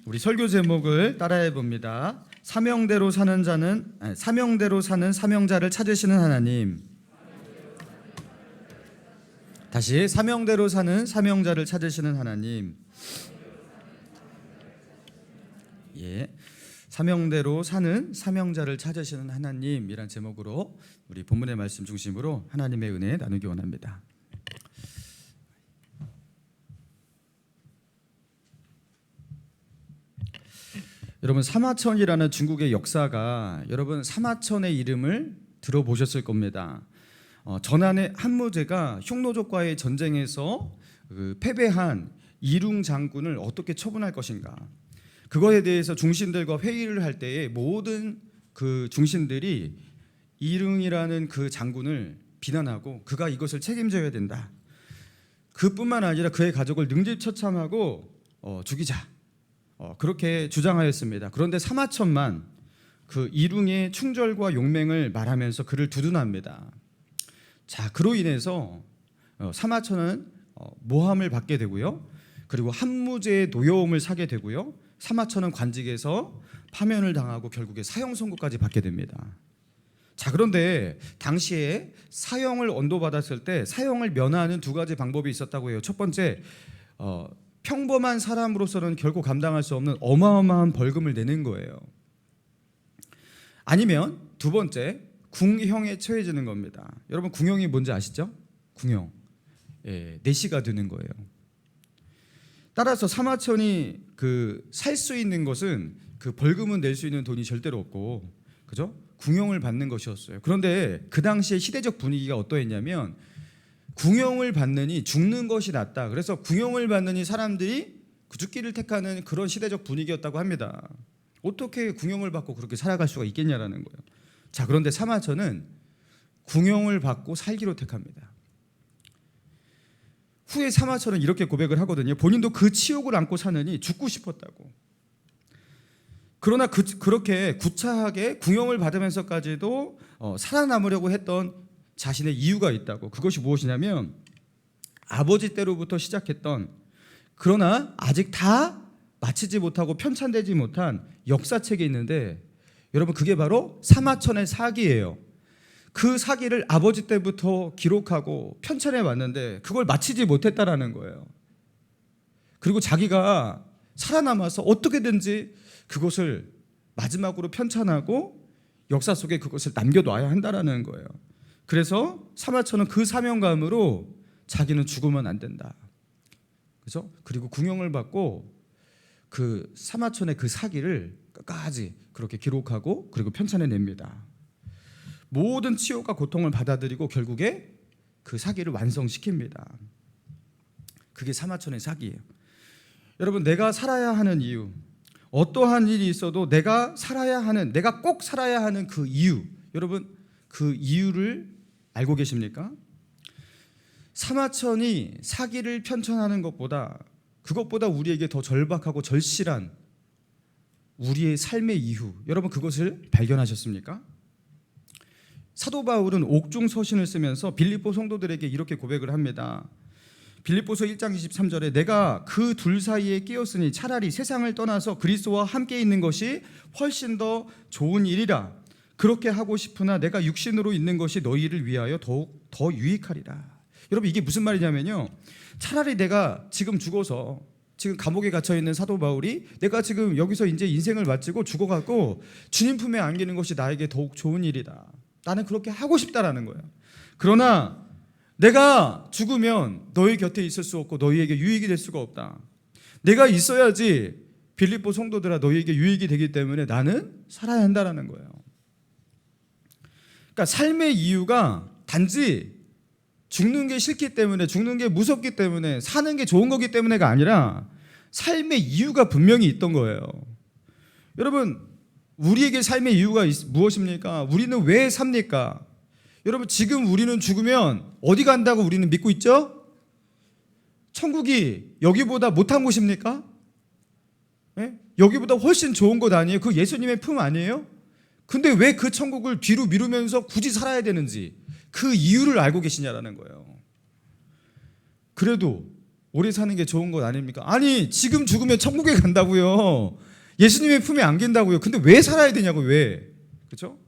우리 설교 제목을 따라해 봅니다. 사명대로 사는 사명자를 찾으시는 하나님. 다시 사명대로 사는 사명자를 찾으시는 하나님. 예. 사명대로 사는 사명자를 찾으시는 하나님이란 제목으로 우리 본문의 말씀 중심으로 하나님의 은혜 나누기 원합니다. 여러분, 사마천이라는 중국의 역사가, 여러분 사마천의 이름을 들어보셨을 겁니다. 전한의 한무제가 흉노족과의 전쟁에서 패배한 이룽 장군을 어떻게 처분할 것인가, 그거에 대해서 중신들과 회의를 할 때에 모든 그 중신들이 이룽이라는 그 장군을 비난하고 그가 이것을 책임져야 된다, 그뿐만 아니라 그의 가족을 능지처참하고 죽이자, 그렇게 주장하였습니다. 그런데 사마천만 그 이룽의 충절과 용맹을 말하면서 그를 두둔합니다. 자, 그로 인해서 사마천은 모함을 받게 되고요, 그리고 한무제의 노여움을 사게 되고요, 사마천은 관직에서 파면을 당하고 결국에 사형 선고까지 받게 됩니다. 자, 그런데 당시에 사형을 언도받았을 때 사형을 면하는 두 가지 방법이 있었다고 해요. 첫 번째, 평범한 사람으로서는 결코 감당할 수 없는 어마어마한 벌금을 내는 거예요. 아니면 두 번째, 궁형에 처해지는 겁니다. 여러분, 궁형이 뭔지 아시죠? 궁형, 내시가 되는 거예요. 따라서 사마천이 살 수 있는 것은, 그 벌금은 낼 수 있는 돈이 절대로 없고, 그죠? 궁형을 받는 것이었어요. 그런데 그 당시에 시대적 분위기가 어떠했냐면, 궁형을 받느니 죽는 것이 낫다. 그래서 궁형을 받느니 사람들이 죽기를 택하는 그런 시대적 분위기였다고 합니다. 어떻게 궁형을 받고 그렇게 살아갈 수가 있겠냐라는 거예요. 자, 그런데 사마천은 궁형을 받고 살기로 택합니다. 후에 사마천은 이렇게 고백을 하거든요. 본인도 그 치욕을 안고 사느니 죽고 싶었다고. 그러나 그렇게 구차하게 궁형을 받으면서까지도 살아남으려고 했던 자신의 이유가 있다고. 그것이 무엇이냐면, 아버지 때로부터 시작했던, 그러나 아직 다 마치지 못하고 편찬되지 못한 역사책이 있는데, 여러분, 그게 바로 사마천의 사기예요. 그 사기를 아버지 때부터 기록하고 편찬해 왔는데 그걸 마치지 못했다라는 거예요. 그리고 자기가 살아남아서 어떻게든지 그것을 마지막으로 편찬하고 역사 속에 그것을 남겨놔야 한다라는 거예요. 그래서 사마천은 그 사명감으로 자기는 죽으면 안 된다, 그죠? 그리고 궁형을 받고 그 사마천의 그 사기를 끝까지 그렇게 기록하고 그리고 편찬해냅니다. 모든 치욕과 고통을 받아들이고 결국에 그 사기를 완성시킵니다. 그게 사마천의 사기예요. 여러분, 내가 살아야 하는 이유, 어떠한 일이 있어도 내가 꼭 살아야 하는 그 이유, 여러분, 그 이유를 알고 계십니까? 사마천이 사기를 편찬하는 그것보다 우리에게 더 절박하고 절실한 우리의 삶의 이유, 여러분, 그것을 발견하셨습니까? 사도 바울은 옥중 서신을 쓰면서 빌립보 성도들에게 이렇게 고백을 합니다. 빌립보서 1장 23절에 내가 그 둘 사이에 끼었으니 차라리 세상을 떠나서 그리스도와 함께 있는 것이 훨씬 더 좋은 일이라. 그렇게 하고 싶으나 내가 육신으로 있는 것이 너희를 위하여 더욱 더 유익하리라. 여러분, 이게 무슨 말이냐면요, 차라리 내가 지금 죽어서, 지금 감옥에 갇혀있는 사도 바울이 내가 지금 여기서 이제 인생을 마치고 죽어가고 주님 품에 안기는 것이 나에게 더욱 좋은 일이다, 나는 그렇게 하고 싶다라는 거예요. 그러나 내가 죽으면 너희 곁에 있을 수 없고 너희에게 유익이 될 수가 없다. 내가 있어야지 빌립보 성도들아 너희에게 유익이 되기 때문에 나는 살아야 한다라는 거예요. 그러니까 삶의 이유가 단지 죽는 게 싫기 때문에, 죽는 게 무섭기 때문에, 사는 게 좋은 거기 때문에가 아니라 삶의 이유가 분명히 있던 거예요. 여러분, 우리에게 삶의 이유가 무엇입니까? 우리는 왜 삽니까? 여러분, 지금 우리는 죽으면 어디 간다고 우리는 믿고 있죠? 천국이 여기보다 못한 곳입니까? 네? 여기보다 훨씬 좋은 것 아니에요? 그 예수님의 품 아니에요? 근데 왜 그 천국을 뒤로 미루면서 굳이 살아야 되는지 그 이유를 알고 계시냐라는 거예요. 그래도 오래 사는 게 좋은 것 아닙니까? 아니 지금 죽으면 천국에 간다고요. 예수님의 품에 안긴다고요. 근데 왜 살아야 되냐고 왜? 그렇죠?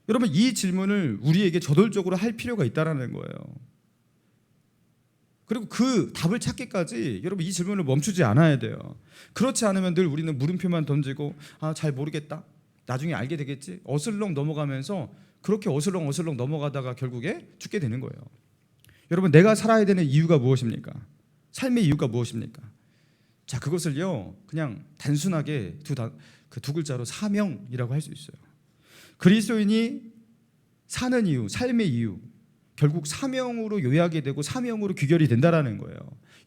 여러분 이 질문을 우리에게 저돌적으로 할 필요가 있다라는 거예요. 그리고 그 답을 찾기까지 여러분 이 질문을 멈추지 않아야 돼요. 그렇지 않으면 늘 우리는 물음표만 던지고 잘 모르겠다. 나중에 알게 되겠지. 어슬렁 넘어가면서 그렇게 어슬렁 넘어가다가 결국에 죽게 되는 거예요. 여러분 내가 살아야 되는 이유가 무엇입니까? 삶의 이유가 무엇입니까? 자 그것을요 그냥 단순하게 두 글자로 사명이라고 할 수 있어요. 그리스도인이 사는 이유, 삶의 이유 결국 사명으로 요약이 되고 사명으로 귀결이 된다라는 거예요.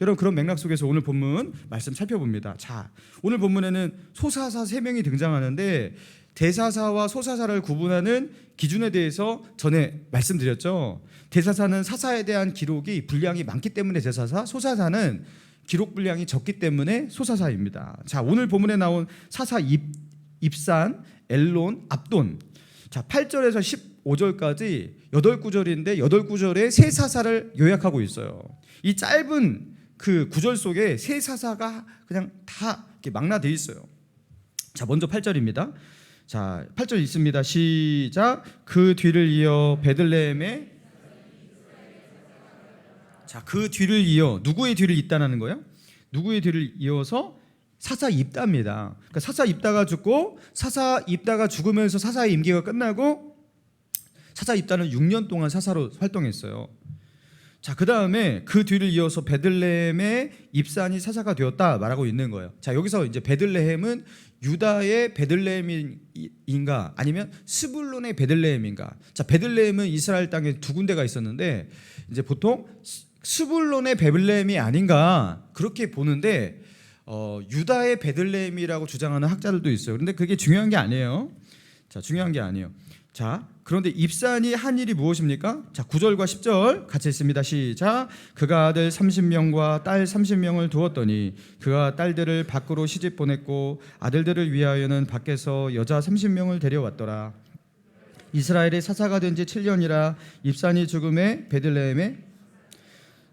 여러분 그런 맥락 속에서 오늘 본문 말씀 살펴봅니다. 자 오늘 본문에는 소사사 3명이 등장하는데 대사사와 소사사를 구분하는 기준에 대해서 전에 말씀드렸죠. 대사사는 사사에 대한 기록이 분량이 많기 때문에 대사사, 소사사는 기록 분량이 적기 때문에 소사사입니다. 자 오늘 본문에 나온 사사 입산, 엘론, 압돈. 자 8절에서 15절까지 8구절인데 8구절에 세 사사를 요약하고 있어요. 이 짧은 그 구절 속에 세 사사가 그냥 다 이렇게 망라되어 있어요. 자 먼저 8절입니다. 자 8절 있습니다. 시작. 그 뒤를 이어 베들레헴에 자 그 뒤를 이어 누구의 뒤를 잇다라는 거예요? 누구의 뒤를 이어서 사사 입다입니다. 그러니까 사사 입다가 죽고 사사 입다가 죽으면서 사사의 임기가 끝나고 사사 입다는 6년 동안 사사로 활동했어요. 자, 그다음에 그 뒤를 이어서 베들레헴의 입산이 사사가 되었다 말하고 있는 거예요. 자, 여기서 이제 베들레헴은 유다의 베들레헴인가 아니면 스불론의 베들레헴인가? 자, 베들레헴은 이스라엘 땅에 2군데가 있었는데 이제 보통 스불론의 베들레헴이 아닌가 그렇게 보는데 유다의 베들레헴이라고 주장하는 학자들도 있어요. 그런데 그게 중요한 게 아니에요. 자, 중요한 게 아니에요. 자, 그런데 입산이 한 일이 무엇입니까? 자, 9절과 10절 같이 읽습니다. 시작. 그가 아들 30명과 딸 30명을 두었더니 그가 딸들을 밖으로 시집 보냈고 아들들을 위하여는 밖에서 여자 30명을 데려왔더라. 이스라엘의 사사가 된 지 7년이라 입산이 죽음에 베들레헴에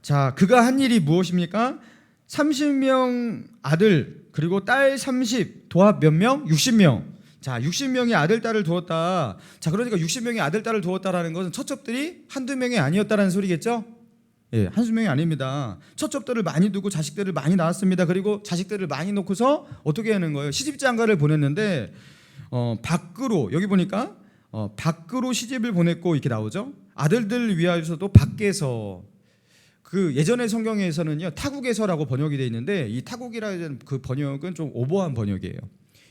자, 그가 한 일이 무엇입니까? 30명 아들 그리고 딸 30 도합 몇 명? 60명. 자, 60명이 아들 딸을 두었다. 자, 그러니까 60명이 아들 딸을 두었다라는 것은 처첩들이 한두 명이 아니었다라는 소리겠죠? 예, 한두 명이 아닙니다. 처첩들을 많이 두고 자식들을 많이 낳았습니다. 그리고 자식들을 많이 놓고서 어떻게 하는 거예요? 시집장가를 보냈는데 밖으로 여기 보니까 밖으로 시집을 보냈고 이렇게 나오죠. 아들들을 위하여서도 밖에서 그 예전의 성경에서는요 타국에서라고 번역이 되어 있는데 이 타국이라는 그 번역은 좀 오버한 번역이에요.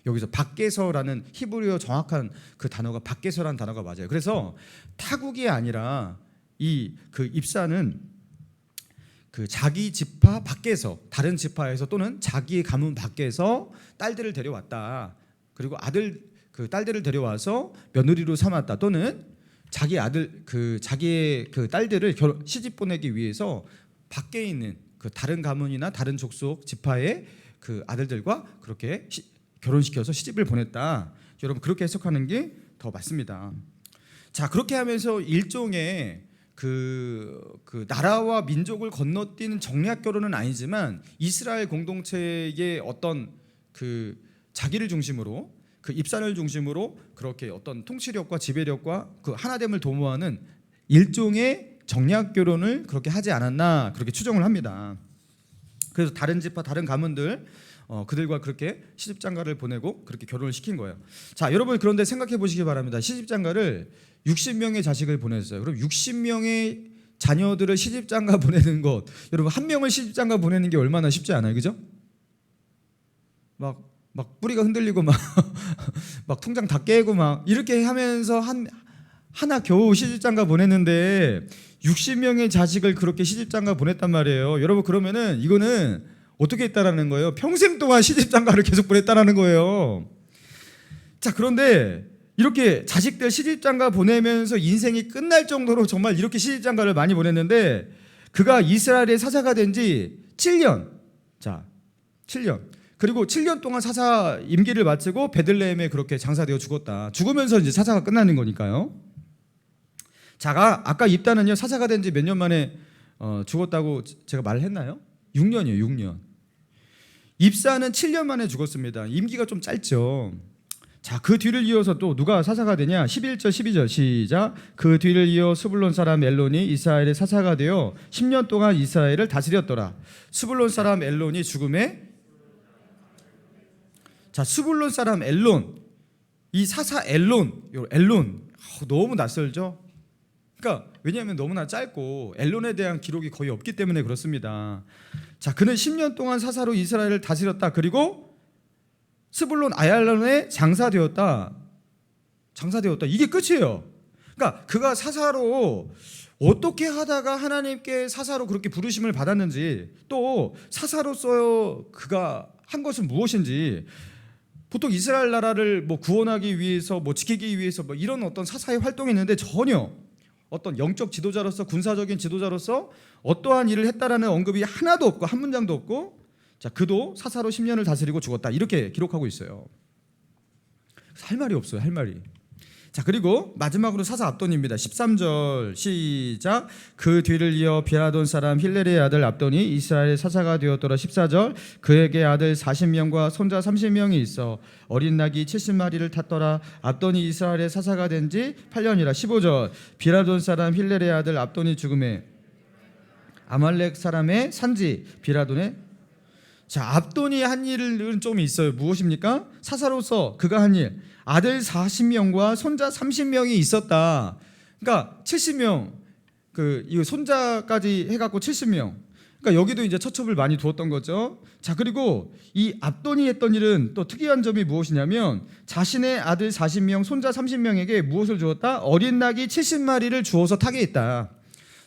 여기서 밖에서라는 히브리어 정확한 그 단어가 밖에서라는 단어가 맞아요. 그래서 타국이 아니라 이 그 입산은 그 자기 지파 밖에서 다른 지파에서 또는 자기의 가문 밖에서 딸들을 데려왔다. 그리고 그 딸들을 데려와서 며느리로 삼았다. 또는 자기 아들 자기의 그 딸들을 시집 보내기 위해서 밖에 있는 그 다른 가문이나 다른 족속 지파의 그 아들들과 그렇게 결혼시켜서 시집을 보냈다. 여러분 그렇게 해석하는 게 더 맞습니다. 자, 그렇게 하면서 일종의 그 나라와 민족을 건너뛰는 정략 결혼은 아니지만 이스라엘 공동체의 어떤 그 자기를 중심으로 그 입산을 중심으로 그렇게 어떤 통치력과 지배력과 그 하나됨을 도모하는 일종의 정략 결혼을 그렇게 하지 않았나 그렇게 추정을 합니다. 그래서 다른 지파 다른 가문들 그들과 그렇게 시집장가를 보내고 그렇게 결혼을 시킨 거예요. 자, 여러분 그런데 생각해 보시기 바랍니다. 시집장가를 60명의 자식을 보냈어요. 그럼 60명의 자녀들을 시집장가 보내는 것, 여러분 한 명을 시집장가 보내는 게 얼마나 쉽지 않아요, 그죠? 막 뿌리가 흔들리고 막 통장 다 깨고 막 이렇게 하면서 하나 겨우 시집장가 보냈는데 60명의 자식을 그렇게 시집장가 보냈단 말이에요. 여러분 그러면은 이거는 어떻게 했다라는 거예요? 평생 동안 시집장가를 계속 보냈다라는 거예요. 자, 그런데 이렇게 자식들 시집장가 보내면서 인생이 끝날 정도로 정말 이렇게 시집장가를 많이 보냈는데 그가 이스라엘의 사사가 된 지 7년. 자, 7년. 그리고 7년 동안 사사 임기를 마치고 베들레헴에 그렇게 장사되어 죽었다. 죽으면서 이제 사사가 끝나는 거니까요. 자, 아까 입다는요 사사가 된 지 몇 년 만에 죽었다고 제가 말했나요? 6년이에요. 6년. 입사는 7년 만에 죽었습니다. 임기가 좀 짧죠. 자, 그 뒤를 이어서 또 누가 사사가 되냐? 11절 12절 시작. 그 뒤를 이어 스불론 사람 엘론이 이스라엘의 사사가 되어 10년 동안 이스라엘을 다스렸더라. 스불론 사람 엘론이 죽음에, 자, 스불론 사람 엘론, 이 사사 엘론 너무 낯설죠? 그러니까 왜냐하면 너무나 짧고 엘론에 대한 기록이 거의 없기 때문에 그렇습니다. 자, 그는 10년 동안 사사로 이스라엘을 다스렸다. 그리고 스불론 아얄론에 장사되었다. 이게 끝이에요. 그러니까 그가 사사로 어떻게 하다가 하나님께 사사로 그렇게 부르심을 받았는지, 또 사사로서 그가 한 것은 무엇인지, 보통 이스라엘 나라를 뭐 구원하기 위해서, 뭐 지키기 위해서 뭐 이런 어떤 사사의 활동이 있는데 전혀 어떤 영적 지도자로서, 군사적인 지도자로서 어떠한 일을 했다라는 언급이 하나도 없고 한 문장도 없고, 자, 그도 사사로 10년을 다스리고 죽었다, 이렇게 기록하고 있어요. 할 말이 없어요. 할 말이. 자, 그리고 마지막으로 사사 압돈입니다. 13절 시작. 그 뒤를 이어 비라돈 사람 힐렐의 아들 압돈이 이스라엘의 사사가 되었더라. 14절. 그에게 아들 40명과 손자 30명이 있어 어린 낙이 70마리를 탔더라. 압돈이 이스라엘의 사사가 된 지 8년이라. 15절. 비라돈 사람 힐렐의 아들 압돈이 죽음에 아말렉 사람의 산지 비라돈의, 자, 압돈이 한 일은 좀 있어요. 무엇입니까? 사사로서 그가 한 일, 아들 40명과 손자 30명이 있었다. 그러니까 70명, 이 손자까지 해갖고 70명. 그러니까 여기도 이제 처첩을 많이 두었던 거죠. 자, 그리고 이 압돈이 했던 일은 또 특이한 점이 무엇이냐면 자신의 아들 40명, 손자 30명에게 무엇을 주었다? 어린 낙이 70마리를 주어서 타게 했다.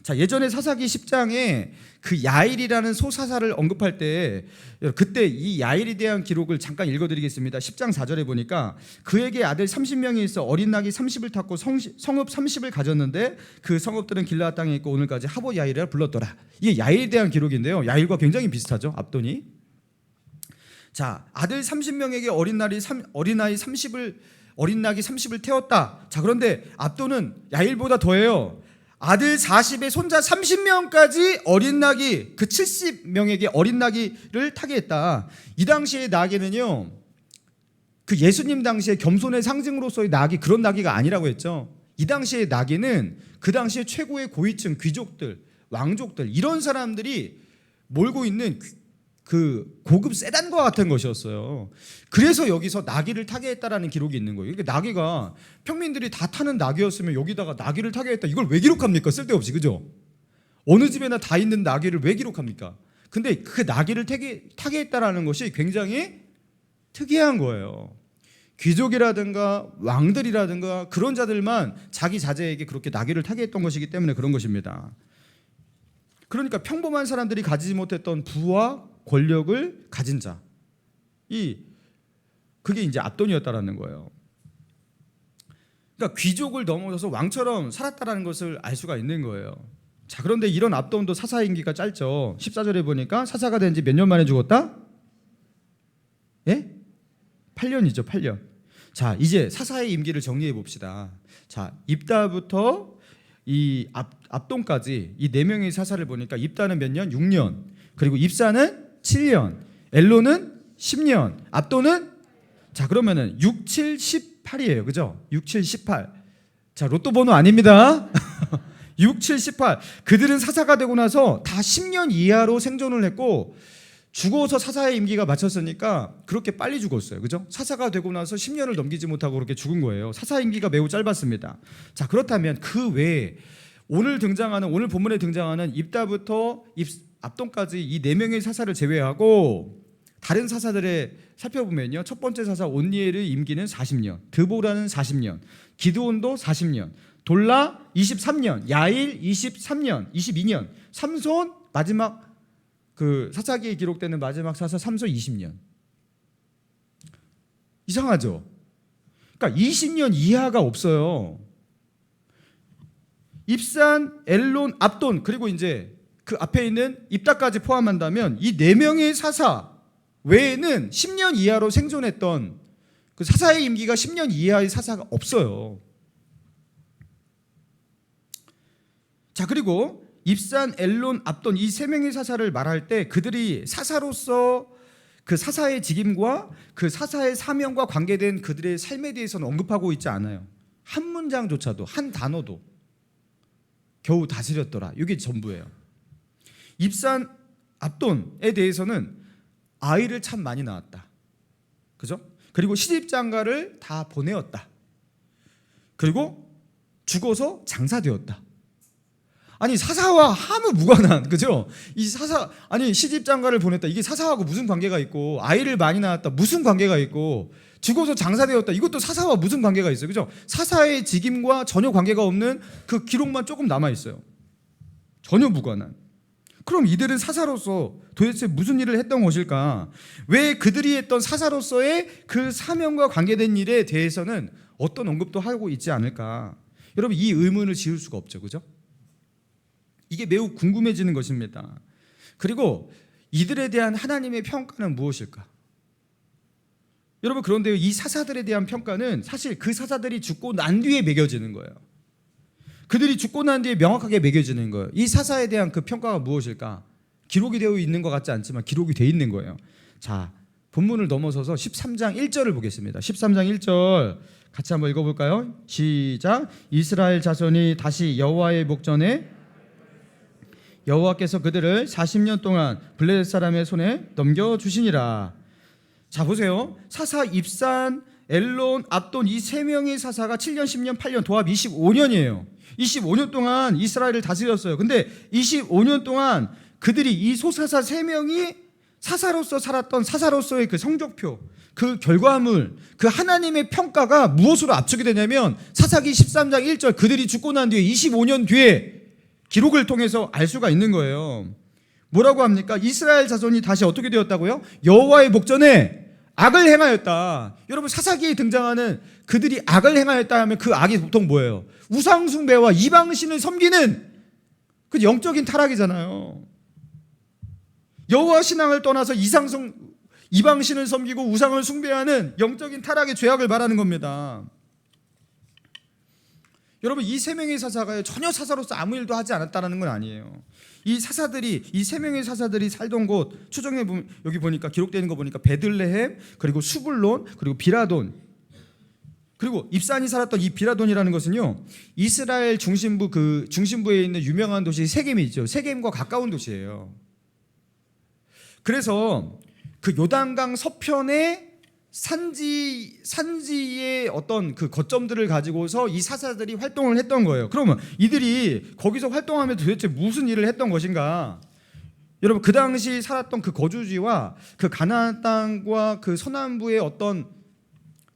자, 예전에 사사기 10장에 그 야일이라는 소사사를 언급할 때 그때 이 야일에 대한 기록을 잠깐 읽어드리겠습니다. 10장 4절에 보니까 그에게 아들 30명이 있어 어린 낙이 30을 탔고 성읍 30을 가졌는데 그 성읍들은 길라앗 땅에 있고 오늘까지 하보 야일이라 불렀더라. 이게 야일에 대한 기록인데요. 야일과 굉장히 비슷하죠. 압돈이. 자, 아들 30명에게 어린 낙이 30을 태웠다. 자, 그런데 압돈은 야일보다 더해요. 아들 40에 손자 30명까지 어린 나귀, 그 70명에게 어린 나귀를 타게 했다. 이 당시의 나귀는요, 그 예수님 당시에 겸손의 상징으로서의 나귀, 그런 나귀가 아니라고 했죠. 이 당시의 나귀는 그 당시에 최고의 고위층 귀족들, 왕족들, 이런 사람들이 몰고 있는 그 고급 세단과 같은 것이었어요. 그래서 여기서 나귀를 타게 했다라는 기록이 있는 거예요. 그러니까 나귀가 평민들이 다 타는 나귀였으면 여기다가 나귀를 타게 했다, 이걸 왜 기록합니까? 쓸데없이. 그죠? 어느 집에나 다 있는 나귀를 왜 기록합니까? 근데 그 나귀를 타게 했다라는 것이 굉장히 특이한 거예요. 귀족이라든가 왕들이라든가 그런 자들만 자기 자제에게 그렇게 나귀를 타게 했던 것이기 때문에 그런 것입니다. 그러니까 평범한 사람들이 가지지 못했던 부와 권력을 가진 자, 그게 이제 압돈이었다라는 거예요. 그러니까 귀족을 넘어서서 왕처럼 살았다라는 것을 알 수가 있는 거예요. 자, 그런데 이런 압돈도 사사의 임기가 짧죠. 14절에 보니까 사사가 된 지 몇 년 만에 죽었다? 예? 8년이죠. 8년. 자, 이제 사사의 임기를 정리해 봅시다. 자, 입다부터 이 압돈까지 이 4명의 사사를 보니까 입다는 몇 년? 6년. 그리고 입사는 7년, 엘론은 10년, 압돈은, 자, 그러면은 6, 7, 18이에요. 그죠? 6, 7, 18. 자, 로또 번호 아닙니다. 6, 7, 18. 그들은 사사가 되고 나서 다 10년 이하로 생존을 했고, 죽어서 사사의 임기가 마쳤으니까 그렇게 빨리 죽었어요. 그죠? 사사가 되고 나서 10년을 넘기지 못하고 그렇게 죽은 거예요. 사사 임기가 매우 짧았습니다. 자, 그렇다면 그 외에 오늘 본문에 등장하는 입다부터 압돈까지 이 4명의 사사를 제외하고 다른 사사들의 살펴보면요, 첫 번째 사사 온니엘의 임기는 40년, 드보라는 40년, 기드온도 40년, 돌라 23년, 야일 23년, 22년, 삼손 마지막 그 사사기에 기록되는 마지막 사사 삼손 20년. 이상하죠? 그러니까 20년 이하가 없어요. 입산, 엘론, 압돈, 그리고 이제 그 앞에 있는 입다까지 포함한다면 이 4명의 사사 외에는 10년 이하로 생존했던, 그 사사의 임기가 10년 이하의 사사가 없어요. 자, 그리고 입산, 엘론, 압돈 이 세 명의 사사를 말할 때 그들이 사사로서 그 사사의 직임과 그 사사의 사명과 관계된 그들의 삶에 대해서는 언급하고 있지 않아요. 한 문장조차도, 한 단어도 겨우 다스렸더라. 이게 전부예요. 입산, 압돈에 대해서는 아이를 참 많이 낳았다. 그죠? 그리고 시집장가를 다 보내었다. 그리고 죽어서 장사되었다. 아니 사사와 아무 무관한, 그죠? 이 사사, 아니 시집장가를 보냈다. 이게 사사하고 무슨 관계가 있고, 아이를 많이 낳았다. 무슨 관계가 있고, 죽어서 장사되었다. 이것도 사사와 무슨 관계가 있어요, 그죠? 사사의 직임과 전혀 관계가 없는 그 기록만 조금 남아 있어요. 전혀 무관한. 그럼 이들은 사사로서 도대체 무슨 일을 했던 것일까? 왜 그들이 했던 사사로서의 그 사명과 관계된 일에 대해서는 어떤 언급도 하고 있지 않을까? 여러분 이 의문을 지울 수가 없죠, 그죠? 이게 매우 궁금해지는 것입니다. 그리고 이들에 대한 하나님의 평가는 무엇일까? 여러분 그런데 이 사사들에 대한 평가는 사실 그 사사들이 죽고 난 뒤에 매겨지는 거예요. 그들이 죽고 난 뒤에 명확하게 매겨지는 거예요. 이 사사에 대한 그 평가가 무엇일까? 기록이 되어 있는 것 같지 않지만 기록이 되어 있는 거예요. 자, 본문을 넘어서서 13장 1절을 보겠습니다. 13장 1절 같이 한번 읽어볼까요? 시작. 이스라엘 자손이 다시 여호와의 목전에 여호와께서 그들을 40년 동안 블레셋 사람의 손에 넘겨주시니라. 자 보세요. 사사 입산, 엘론, 압돈 이 세 명의 사사가 7년, 10년, 8년 도합 25년이에요. 25년 동안 이스라엘을 다스렸어요. 근데 25년 동안 그들이 이 소사사 세 명이 사사로서 살았던 사사로서의 그 성적표, 그 결과물, 그 하나님의 평가가 무엇으로 압축이 되냐면 사사기 13장 1절 그들이 죽고 난 뒤에 25년 뒤에 기록을 통해서 알 수가 있는 거예요. 뭐라고 합니까? 이스라엘 자손이 다시 어떻게 되었다고요? 여호와의 목전에 악을 행하였다. 여러분 사사기에 등장하는 그들이 악을 행하였다 하면 그 악이 보통 뭐예요? 우상 숭배와 이방신을 섬기는 그 영적인 타락이잖아요. 여호와 신앙을 떠나서 이방신을 섬기고 우상을 숭배하는 영적인 타락의 죄악을 말하는 겁니다. 여러분 이 세 명의 사사가 전혀 사사로서 아무 일도 하지 않았다는 건 아니에요. 이 세 명의 사사들이 살던 곳 추정해 보면 여기 보니까 기록되는 거 보니까 베들레헴, 그리고 수불론, 그리고 비라돈, 그리고 입산이 살았던 이 비라돈이라는 것은요 이스라엘 중심부 그 중심부에 있는 유명한 도시 세겜이 있죠. 세겜과 가까운 도시예요. 그래서 그 요단강 서편에 산지의 어떤 그 거점들을 가지고서 이 사사들이 활동을 했던 거예요. 그러면 이들이 거기서 활동하면서 도대체 무슨 일을 했던 것인가? 여러분 그 당시 살았던 그 거주지와 그 가나안 땅과 그 서남부의 어떤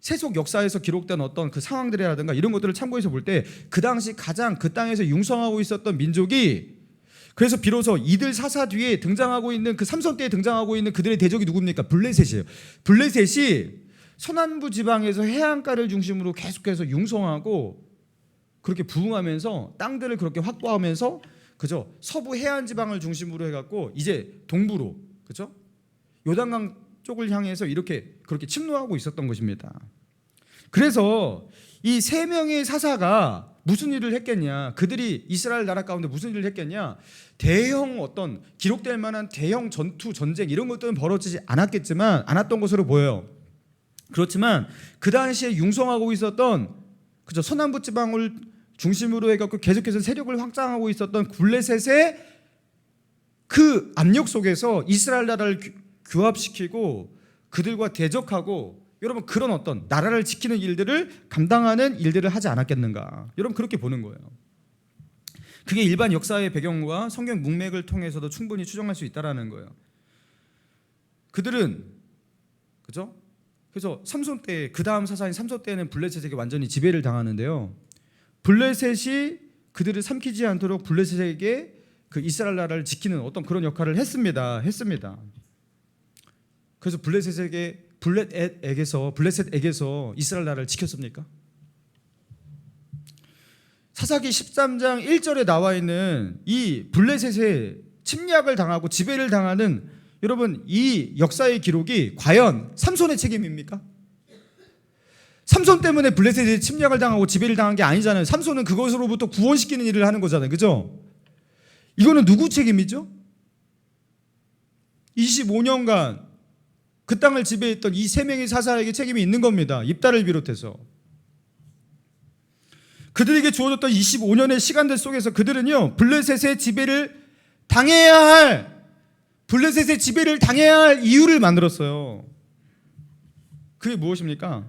세속 역사에서 기록된 어떤 그 상황들이라든가 이런 것들을 참고해서 볼 때 그 당시 가장 그 땅에서 융성하고 있었던 민족이, 그래서 비로소 이들 사사 뒤에 등장하고 있는 그 삼손 때에 등장하고 있는 그들의 대적이 누굽니까? 블레셋이에요. 블레셋이 서남부 지방에서 해안가를 중심으로 계속해서 융성하고 그렇게 부흥하면서 땅들을 그렇게 확보하면서 그죠? 서부 해안 지방을 중심으로 해갖고 이제 동부로 그죠? 요단강 쪽을 향해서 이렇게 그렇게 침노하고 있었던 것입니다. 그래서 이 세 명의 사사가 무슨 일을 했겠냐? 그들이 이스라엘 나라 가운데 무슨 일을 했겠냐? 대형 어떤 기록될 만한 대형 전투, 전쟁 이런 것들은 벌어지지 않았던 것으로 보여요. 그렇지만 그 당시에 융성하고 있었던 그죠? 서남부 지방을 중심으로 해갖고 계속해서 세력을 확장하고 있었던 블레셋의 그 압력 속에서 이스라엘 나라를 규합시키고 그들과 대적하고 여러분 그런 어떤 나라를 지키는 일들을 감당하는 일들을 하지 않았겠는가? 여러분 그렇게 보는 거예요. 그게 일반 역사의 배경과 성경 문맥을 통해서도 충분히 추정할 수 있다라는 거예요. 그들은 그죠? 그래서 삼손 때 그 다음 사사인 삼손 때는 블레셋에게 완전히 지배를 당하는데요. 블레셋이 그들을 삼키지 않도록 블레셋에게 그 이스라엘 나라를 지키는 어떤 그런 역할을 했습니다. 그래서 블레셋에게서 이스라엘 나라를 지켰습니까? 사사기 13장 1절에 나와 있는 이 블레셋의 침략을 당하고 지배를 당하는 여러분 이 역사의 기록이 과연 삼손의 책임입니까? 삼손 때문에 블레셋이 침략을 당하고 지배를 당한 게 아니잖아요. 삼손은 그것으로부터 구원시키는 일을 하는 거잖아요. 그죠? 이거는 누구 책임이죠? 25년간 그 땅을 지배했던 이 세 명의 사사에게 책임이 있는 겁니다. 입다를 비롯해서. 그들에게 주어졌던 25년의 시간들 속에서 그들은요, 블레셋의 지배를 당해야 할 이유를 만들었어요. 그게 무엇입니까?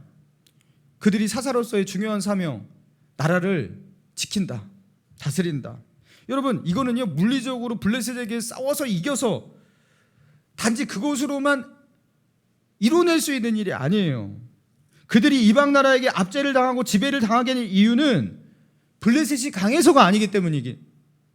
그들이 사사로서의 중요한 사명, 나라를 지킨다, 다스린다. 여러분, 이거는요, 물리적으로 블레셋에게 싸워서 이겨서 단지 그것으로만 이뤄낼 수 있는 일이 아니에요. 그들이 이방 나라에게 압제를 당하고 지배를 당하게 된 이유는 블레셋이 강해서가 아니기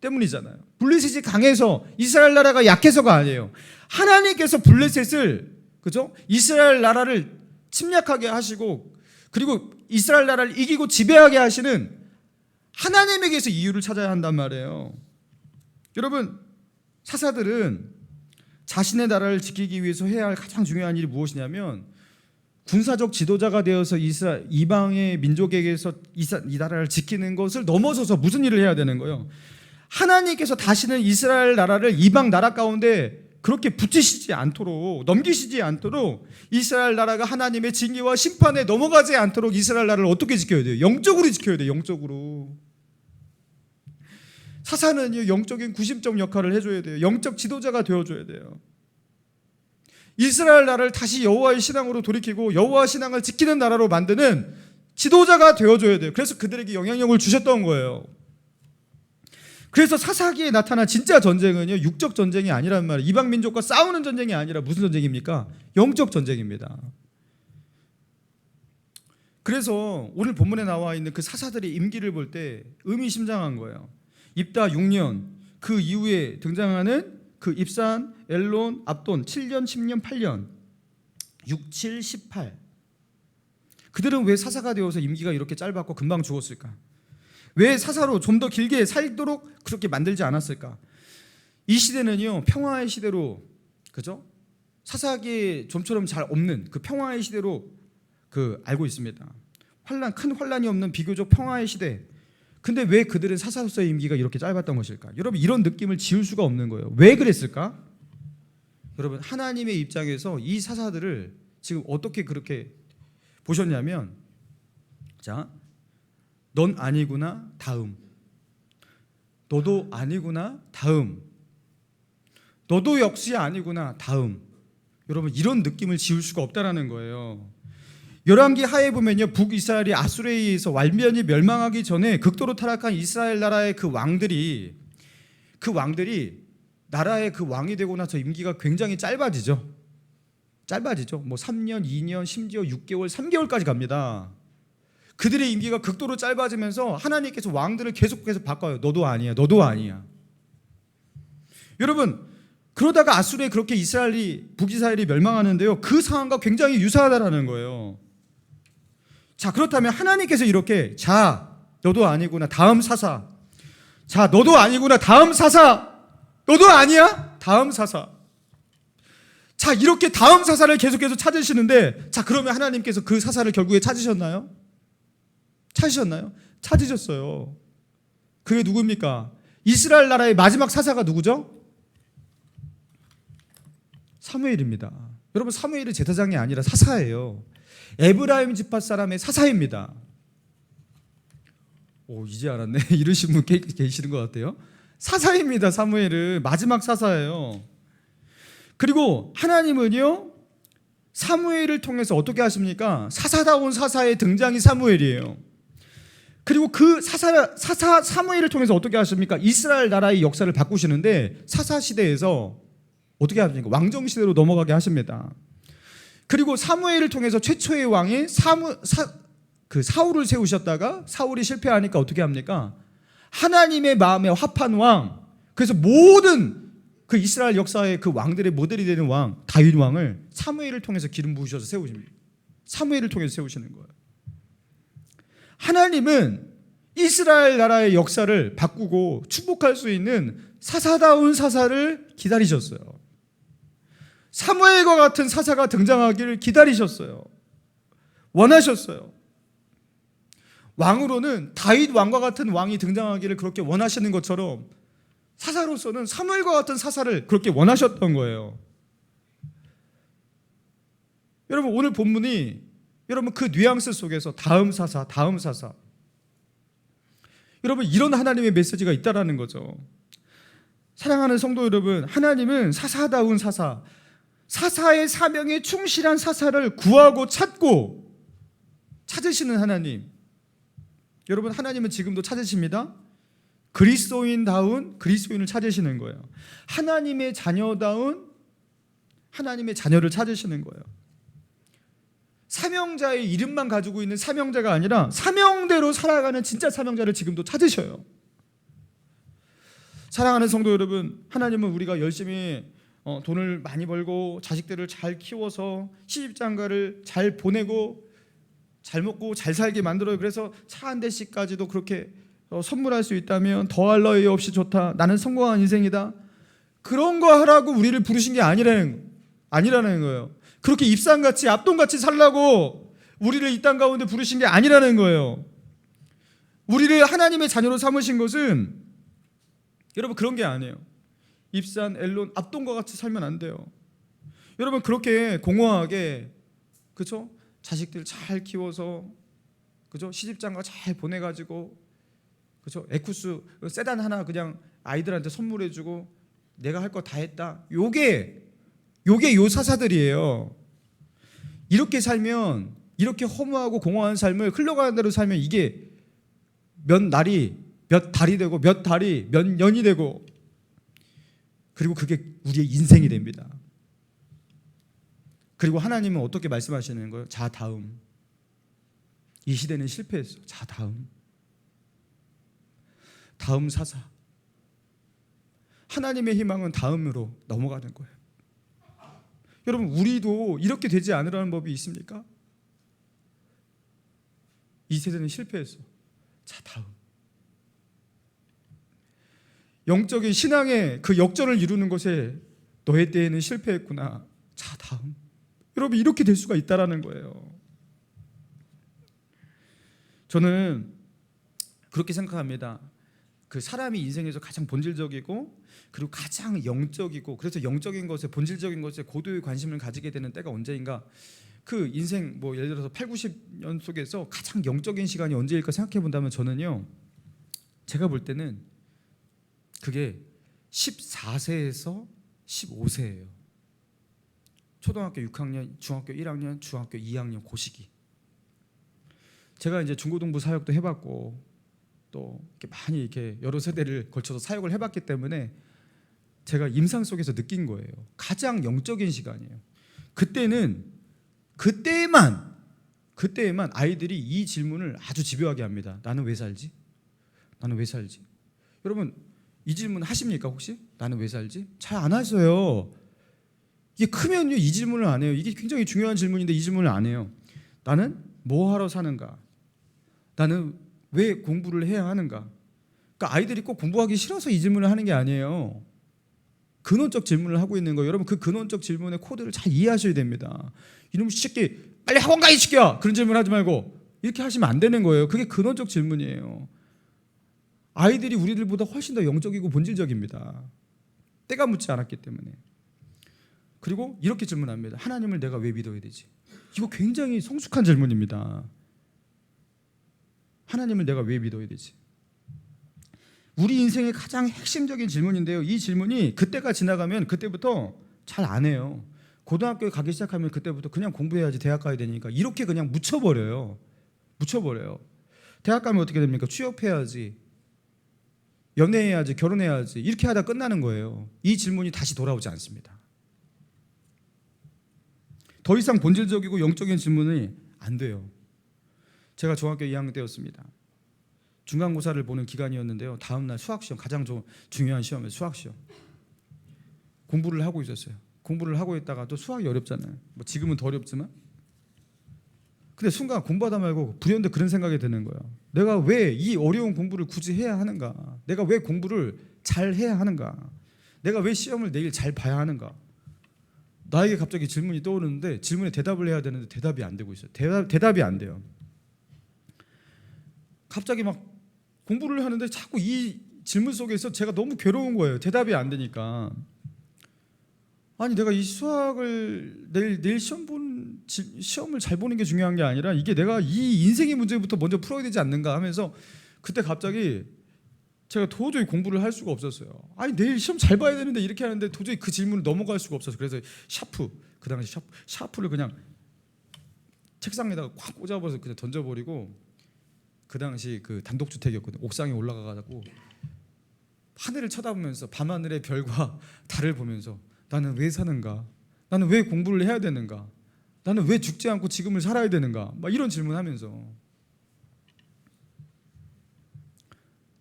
때문이잖아요. 블레셋이 강해서, 이스라엘 나라가 약해서가 아니에요. 하나님께서 블레셋을, 그죠? 이스라엘 나라를 침략하게 하시고, 그리고 이스라엘 나라를 이기고 지배하게 하시는 하나님에게서 이유를 찾아야 한단 말이에요. 여러분, 사사들은 자신의 나라를 지키기 위해서 해야 할 가장 중요한 일이 무엇이냐면, 군사적 지도자가 되어서 이방의 민족에게서 이 나라를 지키는 것을 넘어서서 무슨 일을 해야 되는 거예요? 하나님께서 다시는 이스라엘 나라를 이방 나라 가운데 그렇게 붙이시지 않도록, 넘기시지 않도록, 이스라엘 나라가 하나님의 징계와 심판에 넘어가지 않도록 이스라엘 나라를 어떻게 지켜야 돼요? 영적으로 지켜야 돼요. 영적으로. 사사는 영적인 구심점 역할을 해줘야 돼요. 영적 지도자가 되어줘야 돼요. 이스라엘 나라를 다시 여호와의 신앙으로 돌이키고 여호와 신앙을 지키는 나라로 만드는 지도자가 되어줘야 돼요. 그래서 그들에게 영향력을 주셨던 거예요. 그래서 사사기에 나타난 진짜 전쟁은요, 육적 전쟁이 아니란 말이에요. 이방 민족과 싸우는 전쟁이 아니라 무슨 전쟁입니까? 영적 전쟁입니다. 그래서 오늘 본문에 나와 있는 그 사사들의 임기를 볼 때 의미심장한 거예요. 입다 6년, 그 이후에 등장하는 그 입산, 엘론, 압돈 7년, 10년, 8년 6, 7, 18. 그들은 왜 사사가 되어서 임기가 이렇게 짧았고 금방 죽었을까? 왜 사사로 좀 더 길게 살도록 그렇게 만들지 않았을까? 이 시대는요, 평화의 시대로, 그죠? 사사기에 좀처럼 잘 없는 그 평화의 시대로 알고 있습니다. 큰 환란이 없는 비교적 평화의 시대. 근데 왜 그들은 사사로서의 임기가 이렇게 짧았던 것일까? 여러분, 이런 느낌을 지울 수가 없는 거예요. 왜 그랬을까? 여러분, 하나님의 입장에서 이 사사들을 지금 어떻게 그렇게 보셨냐면, 자, 넌 아니구나, 다음. 너도 아니구나, 다음. 너도 역시 아니구나, 다음. 여러분, 이런 느낌을 지울 수가 없다라는 거예요. 열왕기 하에 보면요, 북이스라엘이 아수르에 의해서 완전히 멸망하기 전에 극도로 타락한 이스라엘 나라의 그 왕들이 나라의 그 왕이 되고 나서 임기가 굉장히 짧아지죠. 뭐 3년, 2년, 심지어 6개월, 3개월까지 갑니다. 그들의 임기가 극도로 짧아지면서 하나님께서 왕들을 계속해서 바꿔요. 너도 아니야, 너도 아니야. 여러분, 그러다가 아수르에 그렇게 북이스라엘이 멸망하는데요, 그 상황과 굉장히 유사하다라는 거예요. 자, 그렇다면 하나님께서 이렇게, 자, 너도 아니구나, 다음 사사. 자, 너도 아니구나, 다음 사사. 너도 아니야? 다음 사사. 자, 이렇게 다음 사사를 계속해서 찾으시는데, 자, 그러면 하나님께서 그 사사를 결국에 찾으셨나요? 찾으셨어요. 그게 누구입니까? 이스라엘 나라의 마지막 사사가 누구죠? 사무엘입니다. 여러분, 사무엘은 제사장이 아니라 사사예요. 에브라임 지파 사람의 사사입니다. 이제 알았네. 이러신 분 계시는 것 같아요. 사사입니다. 사무엘은 마지막 사사예요. 그리고 하나님은요, 사무엘을 통해서 어떻게 하십니까? 사사다운 사사의 등장이 사무엘이에요. 그리고 그 사무엘을 통해서 어떻게 하십니까? 이스라엘 나라의 역사를 바꾸시는데, 사사 시대에서 어떻게 하십니까? 왕정 시대로 넘어가게 하십니다. 그리고 사무엘을 통해서 최초의 왕이 사울을 세우셨다가 사울이 실패하니까 어떻게 합니까? 하나님의 마음에 합한 왕, 그래서 모든 그 이스라엘 역사의 그 왕들의 모델이 되는 왕, 다윗 왕을 사무엘을 통해서 기름 부으셔서 세우십니다. 사무엘을 통해서 세우시는 거예요. 하나님은 이스라엘 나라의 역사를 바꾸고 축복할 수 있는 사사다운 사사를 기다리셨어요. 사무엘과 같은 사사가 등장하기를 기다리셨어요. 원하셨어요. 왕으로는 다윗 왕과 같은 왕이 등장하기를 그렇게 원하시는 것처럼 사사로서는 사무엘과 같은 사사를 그렇게 원하셨던 거예요. 여러분 오늘 본문이 여러분 그 뉘앙스 속에서 다음 사사, 다음 사사, 여러분 이런 하나님의 메시지가 있다라는 거죠. 사랑하는 성도 여러분, 하나님은 사사다운 사사, 사사의 사명에 충실한 사사를 구하고 찾으시는 하나님. 여러분 하나님은 지금도 찾으십니다. 그리스도인다운 그리스도인을 찾으시는 거예요. 하나님의 자녀다운 하나님의 자녀를 찾으시는 거예요. 사명자의 이름만 가지고 있는 사명자가 아니라 사명대로 살아가는 진짜 사명자를 지금도 찾으셔요. 사랑하는 성도 여러분, 하나님은 우리가 열심히 돈을 많이 벌고 자식들을 잘 키워서 시집장가를 잘 보내고 잘 먹고 잘 살게 만들어요. 그래서 차 한 대씩까지도 그렇게 선물할 수 있다면 더할 나위 없이 좋다. 나는 성공한 인생이다. 그런 거 하라고 우리를 부르신 게 아니라는 거예요. 그렇게 입상같이 앞돈같이 살라고 우리를 이 땅 가운데 부르신 게 아니라는 거예요. 우리를 하나님의 자녀로 삼으신 것은 여러분 그런 게 아니에요. 입산, 엘론, 앞돈과 같이 살면 안 돼요. 여러분 그렇게 공허하게, 그렇죠? 자식들 잘 키워서, 그렇죠? 시집장가 잘 보내가지고, 그렇죠? 에쿠스 세단 하나 그냥 아이들한테 선물해주고 내가 할 거 다 했다. 요게 요 사사들이에요. 이렇게 살면, 이렇게 허무하고 공허한 삶을 흘러가는 대로 살면 이게 몇 달이 되고 몇 달이 몇 년이 되고, 그리고 그게 우리의 인생이 됩니다. 그리고 하나님은 어떻게 말씀하시는 거예요? 자 다음. 이 시대는 실패했어. 자 다음 사사. 하나님의 희망은 다음으로 넘어가는 거예요. 여러분 우리도 이렇게 되지 않으라는 법이 있습니까? 이 세대는 실패했어. 자 다음. 영적인 신앙의 그 역전을 이루는 것에 너의 때에는 실패했구나. 자 다음. 여러분 이렇게 될 수가 있다라는 거예요. 저는 그렇게 생각합니다. 그 사람이 인생에서 가장 본질적이고 그리고 가장 영적이고, 그래서 영적인 것에, 본질적인 것에 고도의 관심을 가지게 되는 때가 언제인가. 그 인생 뭐 예를 들어서 8, 90년 속에서 가장 영적인 시간이 언제일까 생각해 본다면 저는요, 제가 볼 때는 그게 14세에서 15세예요. 초등학교 6학년, 중학교 1학년, 중학교 2학년 그 시기. 제가 이제 중고등부 사역도 해봤고 또 이렇게 많이 이렇게 여러 세대를 걸쳐서 사역을 해봤기 때문에 제가 임상 속에서 느낀 거예요. 가장 영적인 시간이에요. 그때에만 아이들이 이 질문을 아주 집요하게 합니다. 나는 왜 살지? 나는 왜 살지? 여러분 이 질문 하십니까 혹시? 나는 왜 살지? 잘 안 하셔요. 이게 크면요 이 질문을 안 해요. 이게 굉장히 중요한 질문인데 이 질문을 안 해요. 나는 뭐 하러 사는가? 나는 왜 공부를 해야 하는가? 그러니까 아이들이 꼭 공부하기 싫어서 이 질문을 하는 게 아니에요. 근원적 질문을 하고 있는 거예요. 여러분 그 근원적 질문의 코드를 잘 이해하셔야 됩니다. 이놈 새끼 빨리 학원 가 이 새끼야! 그런 질문 하지 말고 이렇게 하시면 안 되는 거예요. 그게 근원적 질문이에요. 아이들이 우리들보다 훨씬 더 영적이고 본질적입니다. 때가 묻지 않았기 때문에. 그리고 이렇게 질문합니다. 하나님을 내가 왜 믿어야 되지? 이거 굉장히 성숙한 질문입니다. 하나님을 내가 왜 믿어야 되지? 우리 인생의 가장 핵심적인 질문인데요. 이 질문이 그때가 지나가면 그때부터 잘 안 해요. 고등학교에 가기 시작하면 그때부터 그냥 공부해야지 대학 가야 되니까 이렇게 그냥 묻혀버려요. 대학 가면 어떻게 됩니까? 취업해야지, 연애해야지, 결혼해야지 이렇게 하다 끝나는 거예요. 이 질문이 다시 돌아오지 않습니다. 더 이상 본질적이고 영적인 질문이 안 돼요. 제가 중학교 2학년 때였습니다. 중간고사를 보는 기간이었는데요. 다음날 수학시험, 가장 중요한 시험이에요. 수학시험. 공부를 하고 있었어요. 공부를 하고 있다가 또 수학이 어렵잖아요. 뭐 지금은 더 어렵지만. 근데 순간 공부하다 말고 불현듯 그런 생각이 드는 거예요. 내가 왜 이 어려운 공부를 굳이 해야 하는가? 내가 왜 공부를 잘 해야 하는가? 내가 왜 시험을 내일 잘 봐야 하는가? 나에게 갑자기 질문이 떠오르는데 질문에 대답을 해야 되는데 대답이 안 되고 있어요. 대답이 안 돼요. 갑자기 막 공부를 하는데 자꾸 이 질문 속에서 제가 너무 괴로운 거예요. 대답이 안 되니까. 아니 내가 이 수학을 내일 시험을 잘 보는 게 중요한 게 아니라 이게 내가 이 인생의 문제부터 먼저 풀어야 되지 않는가 하면서 그때 갑자기 제가 도저히 공부를 할 수가 없었어요. 아니 내일 시험 잘 봐야 되는데 이렇게 하는데 도저히 그 질문을 넘어갈 수가 없어서 그래서 그 당시 샤프를 그냥 책상에다가 꽉 꽂아버려서 그냥 던져버리고 그 당시 그 단독주택이었거든요. 옥상에 올라가가지고 하늘을 쳐다보면서 밤하늘의 별과 달을 보면서 나는 왜 사는가? 나는 왜 공부를 해야 되는가? 나는 왜 죽지 않고 지금을 살아야 되는가? 막 이런 질문하면서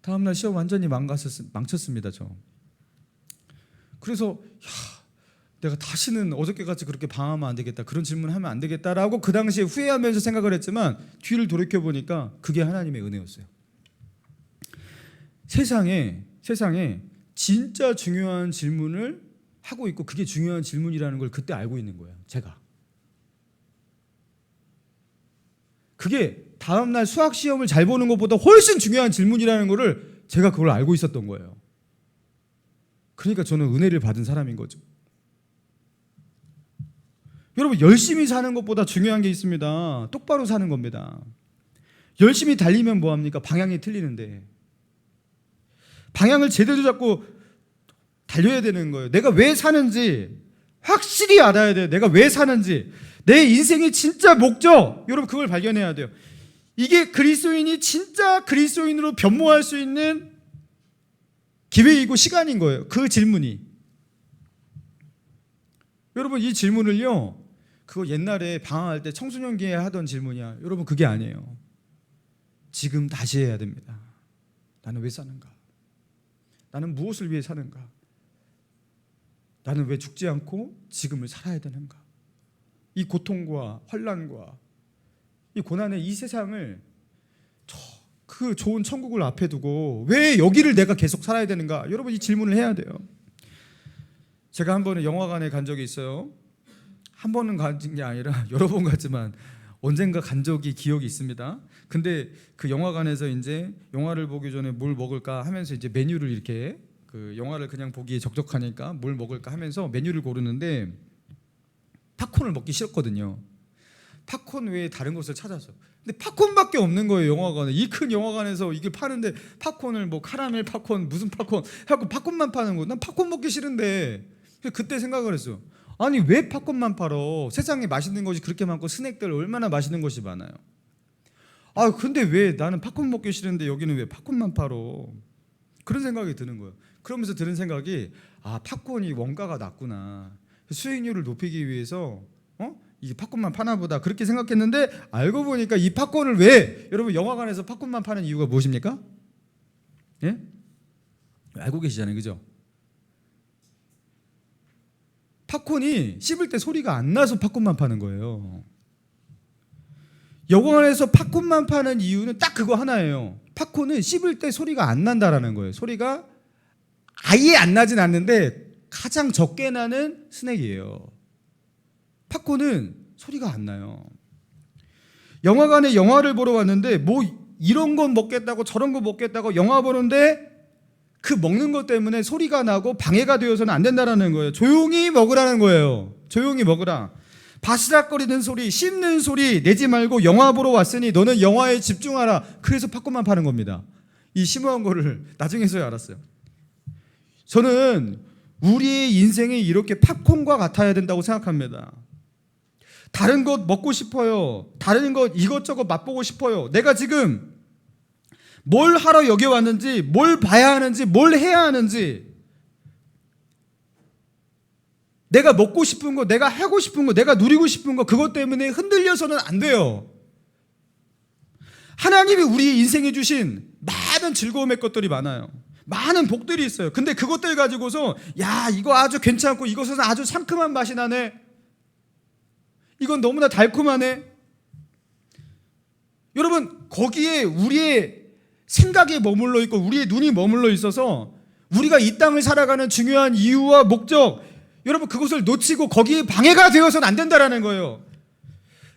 다음날 시험 완전히 망쳤습니다. 저. 그래서 내가 다시는 어저께같이 그렇게 방황하면 안 되겠다, 그런 질문하면 안 되겠다라고 그 당시에 후회하면서 생각을 했지만 뒤를 돌이켜보니까 그게 하나님의 은혜였어요. 세상에 진짜 중요한 질문을 하고 있고 그게 중요한 질문이라는 걸 그때 알고 있는 거예요. 제가. 그게 다음날 수학 시험을 잘 보는 것보다 훨씬 중요한 질문이라는 거를 제가 그걸 알고 있었던 거예요. 그러니까 저는 은혜를 받은 사람인 거죠. 여러분, 열심히 사는 것보다 중요한 게 있습니다. 똑바로 사는 겁니다. 열심히 달리면 뭐합니까? 방향이 틀리는데 방향을 제대로 잡고 달려야 되는 거예요. 내가 왜 사는지 확실히 알아야 돼요. 내가 왜 사는지, 내 인생의 진짜 목적, 여러분 그걸 발견해야 돼요. 이게 그리스도인이 진짜 그리스도인으로 변모할 수 있는 기회이고 시간인 거예요. 그 질문이. 여러분 이 질문을요, 그거 옛날에 방황할 때 청소년기에 하던 질문이야. 여러분 그게 아니에요. 지금 다시 해야 됩니다. 나는 왜 사는가? 나는 무엇을 위해 사는가? 나는 왜 죽지 않고 지금을 살아야 되는가? 이 고통과 환난과 이 고난의 이 세상을 그 좋은 천국을 앞에 두고 왜 여기를 내가 계속 살아야 되는가? 여러분 이 질문을 해야 돼요. 제가 한 번은 영화관에 간 적이 있어요. 한 번은 간 게 아니라 여러 번 갔지만 언젠가 간 적이 기억이 있습니다. 근데 그 영화관에서 이제 영화를 보기 전에 뭘 먹을까 하면서 이제 메뉴를 이렇게, 그 영화를 그냥 보기에 적적하니까 뭘 먹을까 하면서 메뉴를 고르는데 팝콘을 먹기 싫었거든요. 팝콘 외에 다른 것을 찾아서. 근데 팝콘밖에 없는 거예요. 영화관에. 이 큰 영화관에서 이게 파는데 팝콘을 뭐 카라멜 팝콘 무슨 팝콘 해갖고 팝콘만 파는 거. 난 팝콘 먹기 싫은데. 그때 생각을 했어요. 아니 왜 팝콘만 팔어? 세상에 맛있는 것이 그렇게 많고 스낵들 얼마나 맛있는 것이 많아요. 아 근데 왜 나는 팝콘 먹기 싫은데 여기는 왜 팝콘만 팔어? 그런 생각이 드는 거예요. 그러면서 드는 생각이, 아 팝콘이 원가가 낮구나, 수익률을 높이기 위해서 이게 팝콘만 파나 보다, 그렇게 생각했는데 알고 보니까 이 팝콘을 왜, 여러분 영화관에서 팝콘만 파는 이유가 무엇입니까? 예? 알고 계시잖아요, 그죠? 팝콘이 씹을 때 소리가 안 나서 팝콘만 파는 거예요. 영화관에서 팝콘만 파는 이유는 딱 그거 하나예요. 팝콘은 씹을 때 소리가 안 난다라는 거예요. 소리가 아예 안 나진 않는데 가장 적게 나는 스낵이에요. 팝콘은 소리가 안 나요. 영화관에 영화를 보러 왔는데 뭐 이런 건 먹겠다고 저런 거 먹겠다고 영화 보는데 그 먹는 것 때문에 소리가 나고 방해가 되어서는 안 된다는 거예요. 조용히 먹으라는 거예요. 조용히 먹으라. 바스락거리는 소리, 씹는 소리 내지 말고 영화 보러 왔으니 너는 영화에 집중하라. 그래서 팝콘만 파는 겁니다. 이 심오한 거를 나중에서야 알았어요. 저는 우리의 인생이 이렇게 팝콘과 같아야 된다고 생각합니다. 다른 것 먹고 싶어요. 다른 것 이것저것 맛보고 싶어요. 내가 지금 뭘 하러 여기 왔는지, 뭘 봐야 하는지, 뭘 해야 하는지, 내가 먹고 싶은 거, 내가 하고 싶은 거, 내가 누리고 싶은 거, 그것 때문에 흔들려서는 안 돼요. 하나님이 우리 인생에 주신 많은 즐거움의 것들이 많아요. 많은 복들이 있어요. 근데 그것들 가지고서 야 이거 아주 괜찮고 이것은 아주 상큼한 맛이 나네, 이건 너무나 달콤하네. 여러분 거기에 우리의 생각이 머물러 있고 우리의 눈이 머물러 있어서 우리가 이 땅을 살아가는 중요한 이유와 목적, 여러분 그것을 놓치고 거기에 방해가 되어서는 안 된다라는 거예요.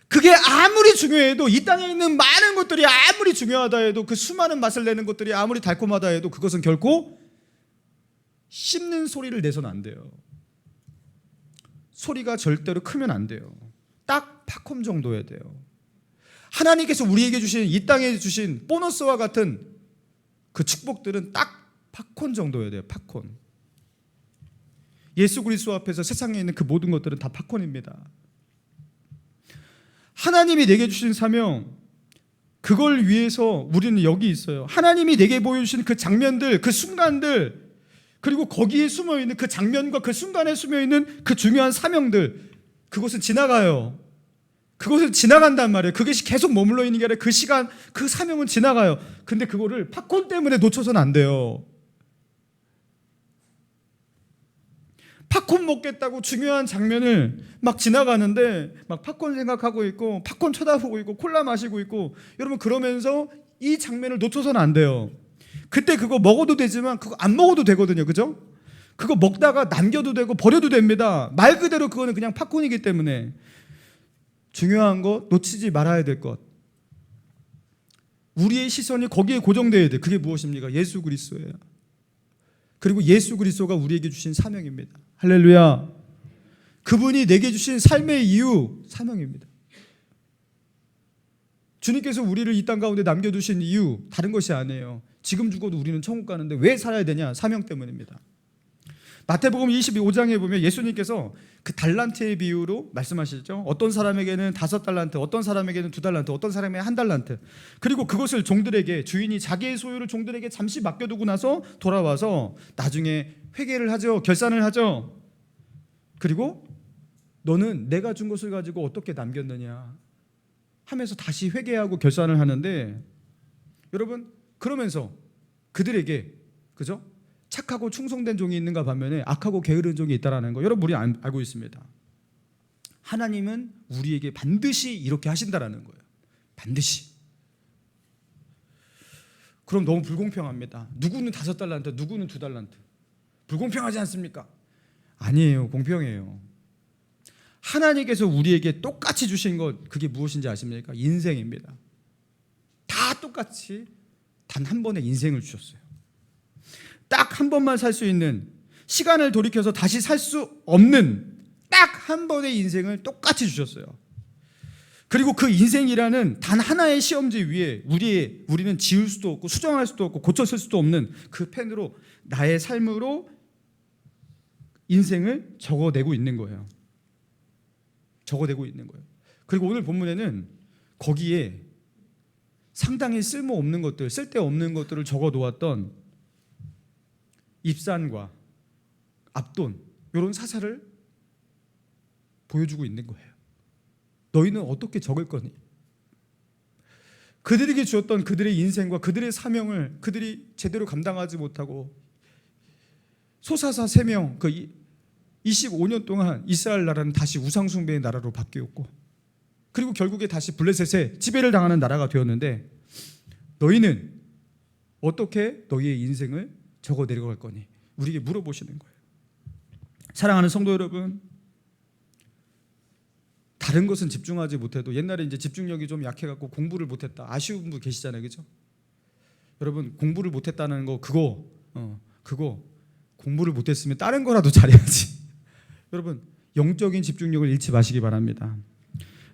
그게 아무리 중요해도, 이 땅에 있는 많은 것들이 아무리 중요하다 해도, 그 수많은 맛을 내는 것들이 아무리 달콤하다 해도 그것은 결코 씹는 소리를 내서는 안 돼요. 소리가 절대로 크면 안 돼요. 딱 팝콘 정도여야 돼요. 하나님께서 우리에게 주신, 이 땅에 주신 보너스와 같은 그 축복들은 딱 팝콘 정도여야 돼요. 팝콘. 예수 그리스도 앞에서 세상에 있는 그 모든 것들은 다 팝콘입니다. 하나님이 내게 주신 사명, 그걸 위해서 우리는 여기 있어요. 하나님이 내게 보여주신 그 장면들, 그 순간들, 그리고 거기에 숨어있는 그 장면과 그 순간에 숨어있는 그 중요한 사명들, 그것은 지나가요. 그것은 지나간단 말이에요. 그것이 계속 머물러 있는 게 아니라 그 시간, 그 사명은 지나가요. 근데 그거를 팝콘 때문에 놓쳐서는 안 돼요. 팝콘 먹겠다고 중요한 장면을 막 지나가는데 막 팝콘 생각하고 있고, 팝콘 쳐다보고 있고, 콜라 마시고 있고, 여러분 그러면서 이 장면을 놓쳐서는 안 돼요. 그때 그거 먹어도 되지만 그거 안 먹어도 되거든요. 그죠? 그거 먹다가 남겨도 되고 버려도 됩니다. 말 그대로 그거는 그냥 팝콘이기 때문에. 중요한 거, 놓치지 말아야 될 것, 우리의 시선이 거기에 고정되어야 돼. 그게 무엇입니까? 예수 그리스도예요. 그리고 예수 그리스도가 우리에게 주신 사명입니다. 할렐루야. 그분이 내게 주신 삶의 이유, 사명입니다. 주님께서 우리를 이 땅 가운데 남겨두신 이유, 다른 것이 아니에요. 지금 죽어도 우리는 천국 가는데 왜 살아야 되냐? 사명 때문입니다. 마태복음 25장에 보면 예수님께서 그 달란트의 비유로 말씀하시죠. 어떤 사람에게는 5달란트, 어떤 사람에게는 2달란트, 어떤 사람에게는 1달란트. 그리고 그것을 종들에게, 주인이 자기의 소유를 종들에게 잠시 맡겨두고 나서 돌아와서 나중에 회개를 하죠. 결산을 하죠. 그리고 너는 내가 준 것을 가지고 어떻게 남겼느냐 하면서 다시 회개하고 결산을 하는데, 여러분 그러면서 그들에게, 그죠? 착하고 충성된 종이 있는가 반면에 악하고 게으른 종이 있다라는 거, 여러분 우리 알고 있습니다. 하나님은 우리에게 반드시 이렇게 하신다라는 거예요. 반드시. 그럼 너무 불공평합니다. 누구는 5달란트, 누구는 2달란트. 불공평하지 않습니까? 아니에요. 공평해요. 하나님께서 우리에게 똑같이 주신 것, 그게 무엇인지 아십니까? 인생입니다. 다 똑같이 단 한 번의 인생을 주셨어요. 딱 한 번만 살 수 있는, 시간을 돌이켜서 다시 살 수 없는 딱 한 번의 인생을 똑같이 주셨어요. 그리고 그 인생이라는 단 하나의 시험지 위에 우리는 지울 수도 없고 수정할 수도 없고 고쳤을 수도 없는 그 펜으로 나의 삶으로 인생을 적어내고 있는 거예요. 적어내고 있는 거예요. 그리고 오늘 본문에는 거기에 상당히 쓸모없는 것들, 쓸데없는 것들을 적어놓았던 입산과 앞돈, 이런 사사를 보여주고 있는 거예요. 너희는 어떻게 적을 거니? 그들에게 주었던 그들의 인생과 그들의 사명을 그들이 제대로 감당하지 못하고 소사사 3명, 그 25년 동안 이스라엘 나라는 다시 우상숭배의 나라로 바뀌었고, 그리고 결국에 다시 블레셋에 지배를 당하는 나라가 되었는데, 너희는 어떻게 너희의 인생을 적어 내려갈 거니? 우리에게 물어보시는 거예요. 사랑하는 성도 여러분, 다른 것은 집중하지 못해도, 옛날에 이제 집중력이 좀 약해갖고 공부를 못했다, 아쉬운 분 계시잖아요, 그죠? 여러분 공부를 못했다는 거, 그거 공부를 못했으면 다른 거라도 잘해야지. 여러분 영적인 집중력을 잃지 마시기 바랍니다.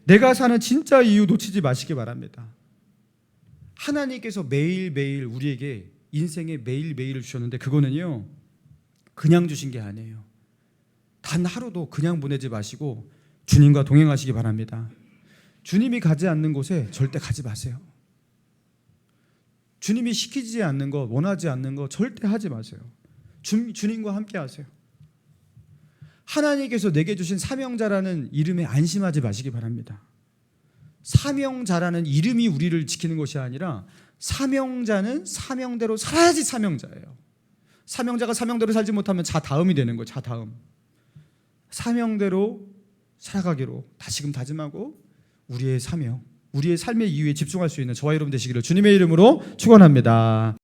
내가 사는 진짜 이유 놓치지 마시기 바랍니다. 하나님께서 매일매일 우리에게 인생의 매일매일을 주셨는데, 그거는요 그냥 주신 게 아니에요. 단 하루도 그냥 보내지 마시고 주님과 동행하시기 바랍니다. 주님이 가지 않는 곳에 절대 가지 마세요. 주님이 시키지 않는 것, 원하지 않는 것 절대 하지 마세요. 주님과 함께 하세요. 하나님께서 내게 주신 사명자라는 이름에 안심하지 마시기 바랍니다. 사명자라는 이름이 우리를 지키는 것이 아니라, 사명자는 사명대로 살아야지 사명자예요. 사명자가 사명대로 살지 못하면 자다음이 되는 거예요. 자다음. 사명대로 살아가기로 다시금 다짐하고 우리의 사명, 우리의 삶의 이유에 집중할 수 있는 저와 여러분 되시기를 주님의 이름으로 축원합니다.